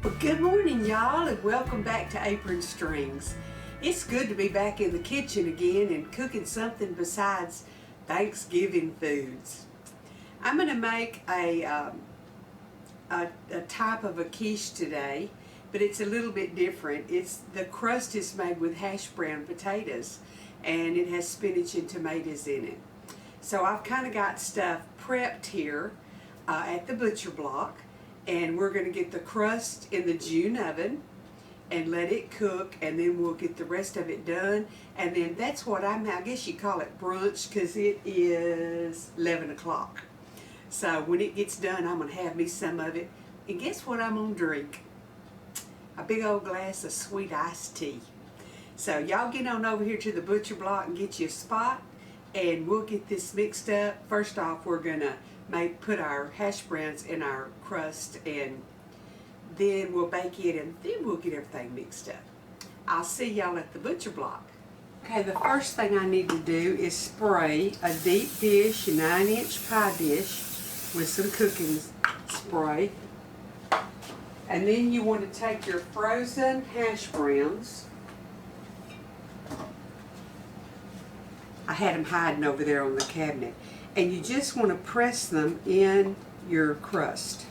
Well, good morning, y'all, and welcome back to Apron Strings. It's good to be back in the kitchen again and cooking something besides Thanksgiving foods. I'm going to make a type of a quiche today, but it's a little bit different. The crust is made with hash brown potatoes, and it has spinach and tomatoes in it. So I've kind of got stuff prepped here at the butcher block. And we're going to get the crust in the June oven and let it cook, and then we'll get the rest of it done. And then that's what I guess you call it brunch, because it is 11 o'clock. So when it gets done, I'm going to have me some of it. And guess what I'm going to drink? A big old glass of sweet iced tea. So y'all get on over here to the butcher block and get you a spot, and we'll get this mixed up. First off, we're going to put our hash browns in our crust, and then we'll bake it, and then we'll get everything mixed up. I'll see y'all at the butcher block. Okay, the first thing I need to do is spray a deep dish, a 9-inch pie dish with some cooking spray. And then you want to take your frozen hash browns. I had them hiding over there on the cabinet. And you just want to press them in your crust.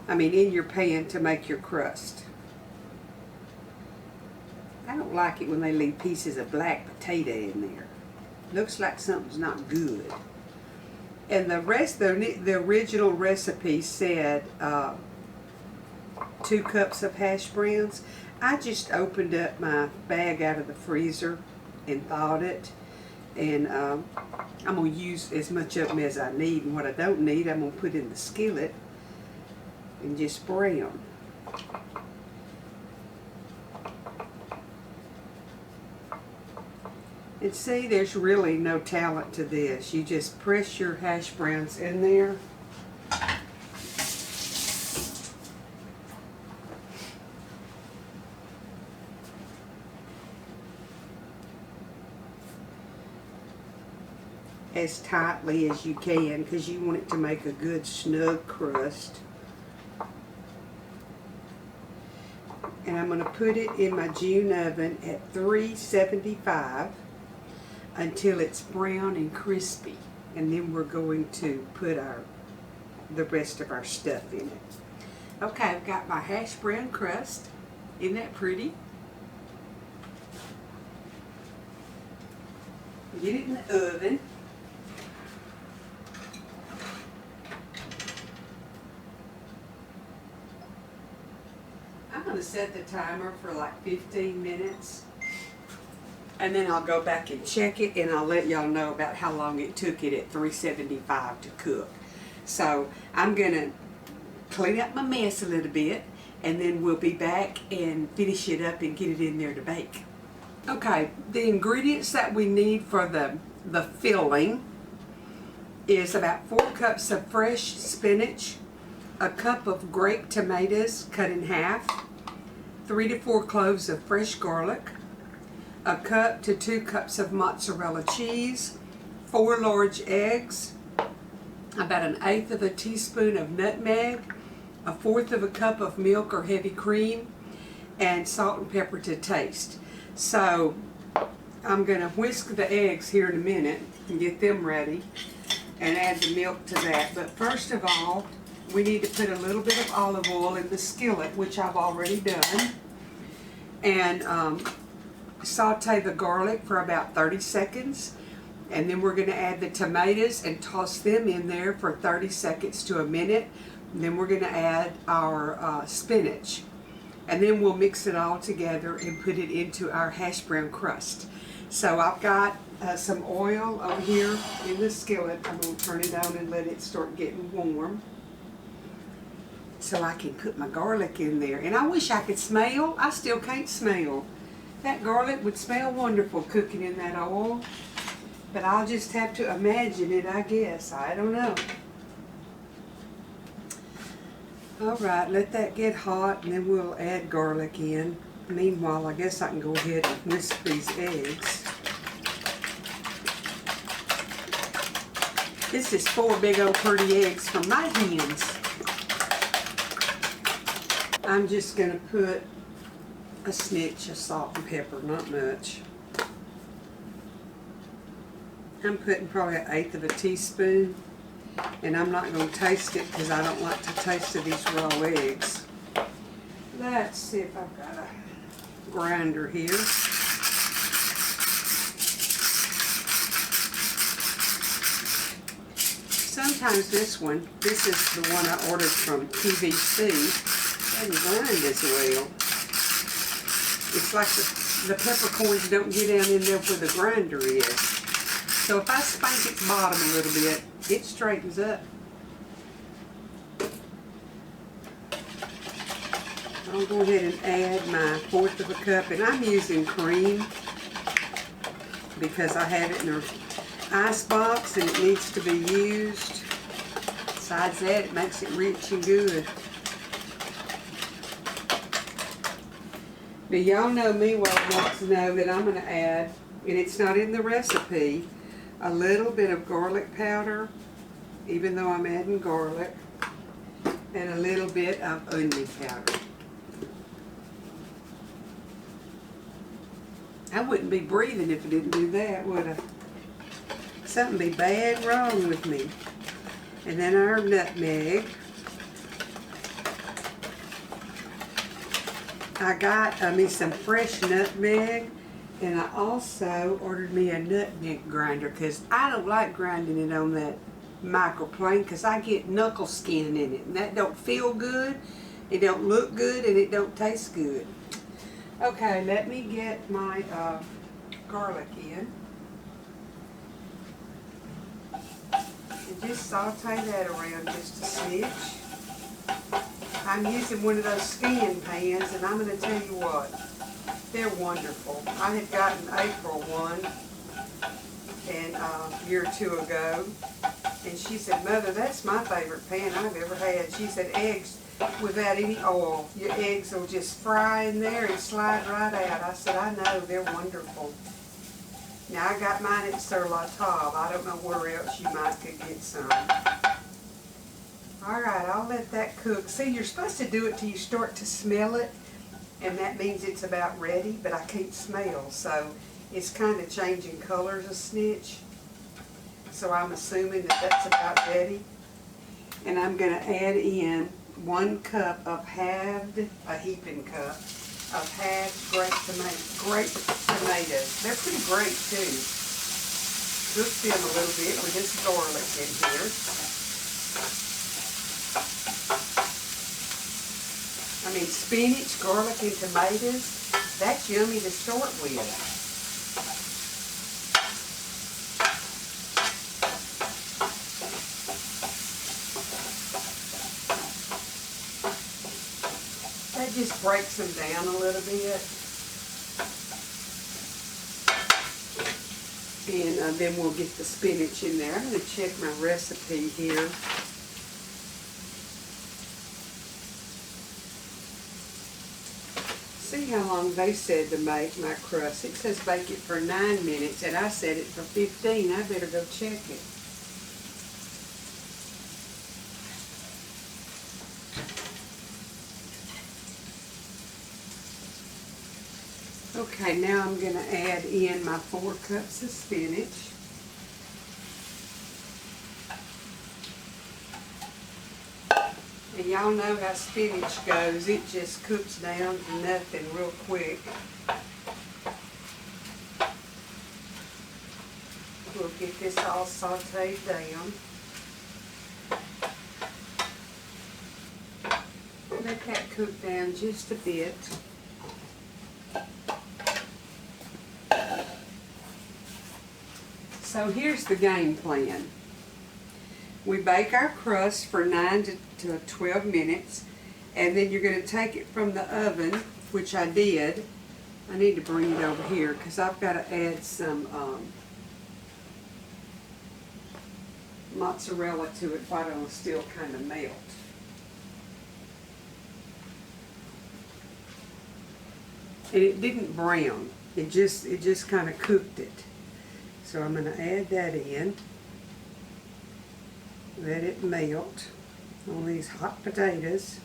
In your pan to make your crust. I don't like it when they leave pieces of black potato in there. Looks like something's not good. And the original recipe said 2 cups of hash browns. I just opened up my bag out of the freezer and thawed it. And I'm going to use as much of them as I need, and what I don't need I'm going to put in the skillet and just spray them. And see, there's really no talent to this. You just press your hash browns in there. As tightly as you can, because you want it to make a good snug crust. And I'm going to put it in my June oven at 375 until it's brown and crispy, and then we're going to put the rest of our stuff in it. Okay, I've got my hash brown crust. Isn't that pretty? Get it in the oven. I'm going to set the timer for like 15 minutes, and then I'll go back and check it, and I'll let y'all know about how long it took it at 375 to cook. So I'm going to clean up my mess a little bit, and then we'll be back and finish it up and get it in there to bake. Okay, the ingredients that we need for the filling is about 4 cups of fresh spinach, a cup of grape tomatoes cut in half, 3 to 4 cloves of fresh garlic, a cup to 2 cups of mozzarella cheese, 4 large eggs, about 1/8 of a teaspoon of nutmeg, 1/4 of a cup of milk or heavy cream, and salt and pepper to taste. So I'm going to whisk the eggs here in a minute and get them ready and add the milk to that. But first of all, we need to put a little bit of olive oil in the skillet, which I've already done, and saute the garlic for about 30 seconds, and then we're going to add the tomatoes and toss them in there for 30 seconds to a minute, and then we're going to add our spinach, and then we'll mix it all together and put it into our hash brown crust. So I've got some oil over here in the skillet. I'm going to turn it on and let it start getting warm, so I can put my garlic in there. And I wish I could smell. I still can't smell. That garlic would smell wonderful cooking in that oil. But I'll just have to imagine it, I guess. I don't know. Alright, let that get hot, and then we'll add garlic in. Meanwhile, I guess I can go ahead and whisk these eggs. This is 4 big old pretty eggs from my hens. I'm just going to put a snitch of salt and pepper, not much. I'm putting probably 1/8 of a teaspoon, and I'm not going to taste it because I don't like the taste of these raw eggs. Let's see if I've got a grinder here. Sometimes this is the one I ordered from QVC, doesn't grind as well. It's like the peppercorns don't get down in there where the grinder is. So if I spank its bottom a little bit, it straightens up. I'll go ahead and add my 1/4 of a cup, and I'm using cream because I have it in an ice box and it needs to be used. Besides that, it makes it rich and good. Now y'all know me well enough to know that I'm going to add, and it's not in the recipe, a little bit of garlic powder, even though I'm adding garlic, and a little bit of onion powder. I wouldn't be breathing if I didn't do that, would I? Something be bad wrong with me. And then our nutmeg. I got me some fresh nutmeg, and I also ordered me a nutmeg grinder because I don't like grinding it on that microplane because I get knuckle skin in it, and that don't feel good, it don't look good, and it don't taste good. Okay, let me get my garlic in. And just saute that around just a smidge. I'm using one of those skin pans, and I'm going to tell you what, they're wonderful. I had gotten April one and a year or two ago, and she said, "Mother, that's my favorite pan I've ever had." She said, "Eggs without any oil, your eggs will just fry in there and slide right out." I said, "I know, they're wonderful." Now I got mine at Sur La Table. I don't know where else you might could get some. Alright, I'll let that cook. See, you're supposed to do it till you start to smell it, and that means it's about ready, but I can't smell, so it's kind of changing colors a snitch. So I'm assuming that that's about ready. And I'm going to add in 1 cup of a heaping cup of halved grape tomatoes. They're pretty great too. Cook them a little bit with this garlic in here. I mean, spinach, garlic, and tomatoes, that's yummy to start with. That just breaks them down a little bit. And then we'll get the spinach in there. I'm going to check my recipe here. See how long they said to make my crust. It says bake it for 9 minutes, and I said it for 15. I better go check it. Okay, now I'm going to add in my 4 cups of spinach. And y'all know how spinach goes. It just cooks down to nothing real quick. We'll get this all sauteed down. Let that cook down just a bit. So here's the game plan. We bake our crust for 9 to 12 minutes, and then you're going to take it from the oven, which I did. I need to bring it over here because I've got to add some mozzarella to it while it'll still kind of melt. And it didn't brown. It just kind of cooked it. So I'm going to add that in. Let it melt on these hot potatoes.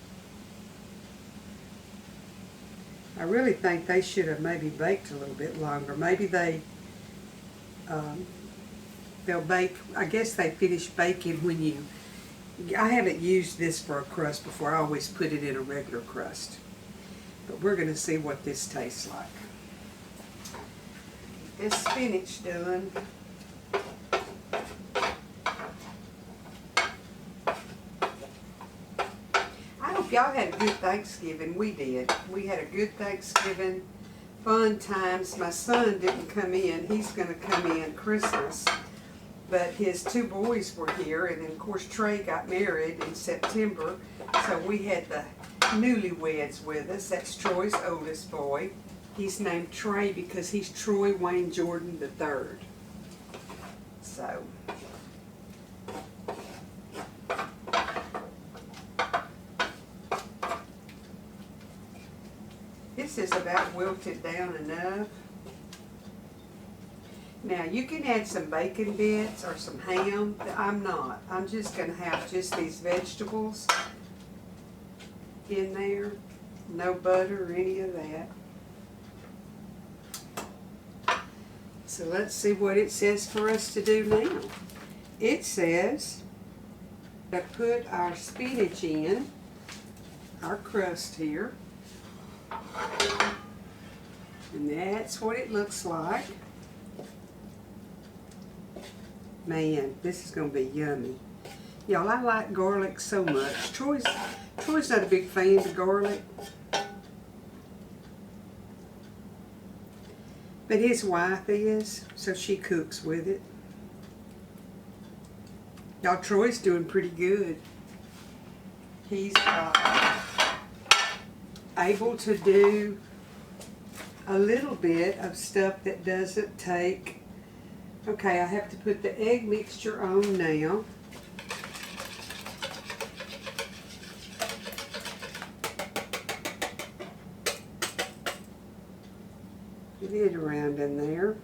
I really think they should have maybe baked a little bit longer. Maybe they'll bake, I guess they finish baking when you, I haven't used this for a crust before. I always put it in a regular crust. But we're going to see what this tastes like. This spinach done. I hope y'all had a good Thanksgiving. We did. We had a good Thanksgiving. Fun times. My son didn't come in. He's going to come in Christmas. But his two boys were here, and then of course Trey got married in September, so we had the newlyweds with us. That's Troy's oldest boy. He's named Trey because he's Troy Wayne Jordan III. So, this is about wilted down enough. Now you can add some bacon bits or some ham. I'm not. I'm just going to have just these vegetables in there. No butter or any of that. So let's see what it says for us to do now. It says to put our spinach in, our crust here. And that's what it looks like. Man, this is going to be yummy. Y'all, I like garlic so much. Troy's not a big fan of garlic. But his wife is, so she cooks with it. Y'all, Troy's doing pretty good. He's able to do a little bit of stuff that doesn't take. Okay, I have to put the egg mixture on now. Get it around in there.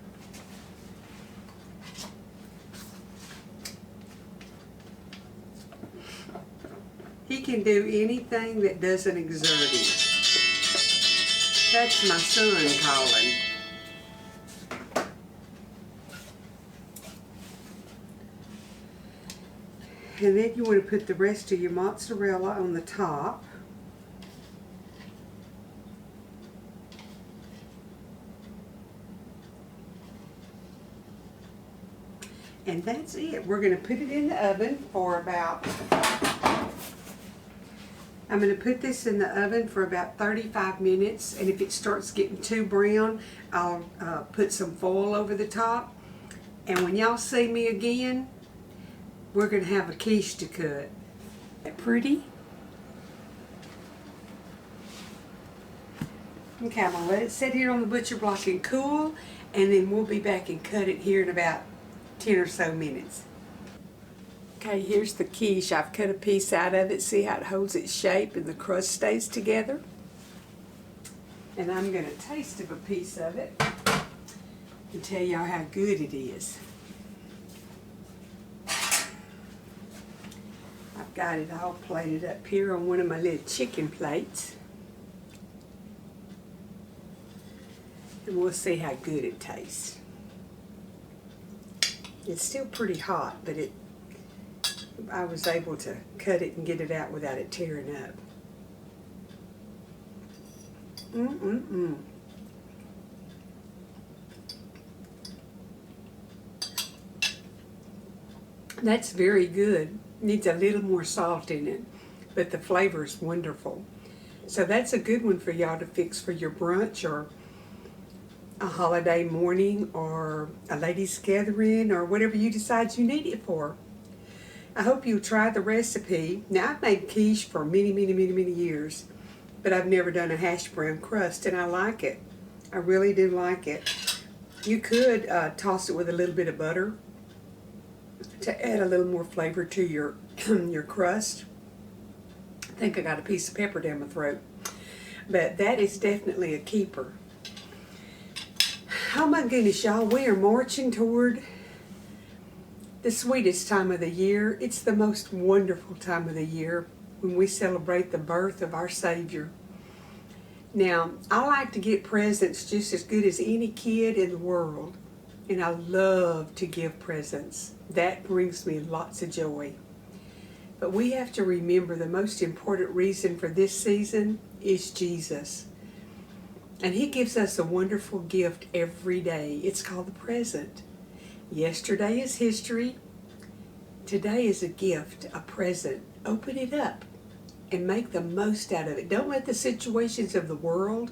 He can do anything that doesn't exert him. That's my son calling. And then you want to put the rest of your mozzarella on the top. And that's it. We're going to put it in the oven for about, I'm going to put this in the oven for about 35 minutes. And if it starts getting too brown, I'll put some foil over the top. And when y'all see me again, we're going to have a quiche to cut. Isn't that pretty? Okay, I'm going to let it sit here on the butcher block and cool, and then we'll be back and cut it here in about 10 or so minutes. Okay, here's the quiche. I've cut a piece out of it. See how it holds its shape and the crust stays together? And I'm going to taste of a piece of it and tell y'all how good it is. Got it all plated up here on one of my little chicken plates. And we'll see how good it tastes. It's still pretty hot, but I was able to cut it and get it out without it tearing up. That's very good. Needs a little more salt in it, but the flavor is wonderful. So that's a good one for y'all to fix for your brunch or a holiday morning or a ladies' gathering or whatever you decide you need it for. I hope you'll try the recipe. Now, I've made quiche for many years, but I've never done a hash brown crust, and I like it. I really do like it. You could toss it with a little bit of butter to add a little more flavor to your your crust. I think I got a piece of pepper down my throat. But that is definitely a keeper. Oh my goodness, y'all, we are marching toward the sweetest time of the year. It's the most wonderful time of the year when we celebrate the birth of our Savior. Now, I like to get presents just as good as any kid in the world. And I love to give presents. That brings me lots of joy. But we have to remember the most important reason for this season is Jesus. And He gives us a wonderful gift every day. It's called the present. Yesterday is history. Today is a gift, a present. Open it up and make the most out of it. Don't let the situations of the world,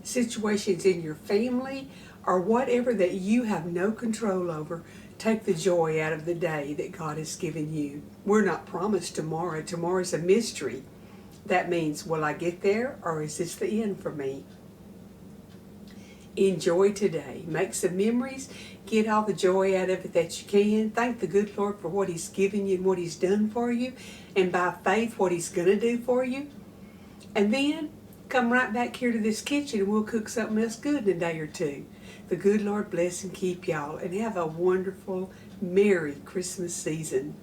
situations in your family, or whatever that you have no control over, take the joy out of the day that God has given you. We're not promised tomorrow. Tomorrow's a mystery. That means, will I get there, or is this the end for me? Enjoy today. Make some memories. Get all the joy out of it that you can. Thank the good Lord for what He's given you and what He's done for you. And by faith, what He's going to do for you. And then come right back here to this kitchen and we'll cook something else good in a day or two. The good Lord bless and keep y'all. And have a wonderful, Merry Christmas season.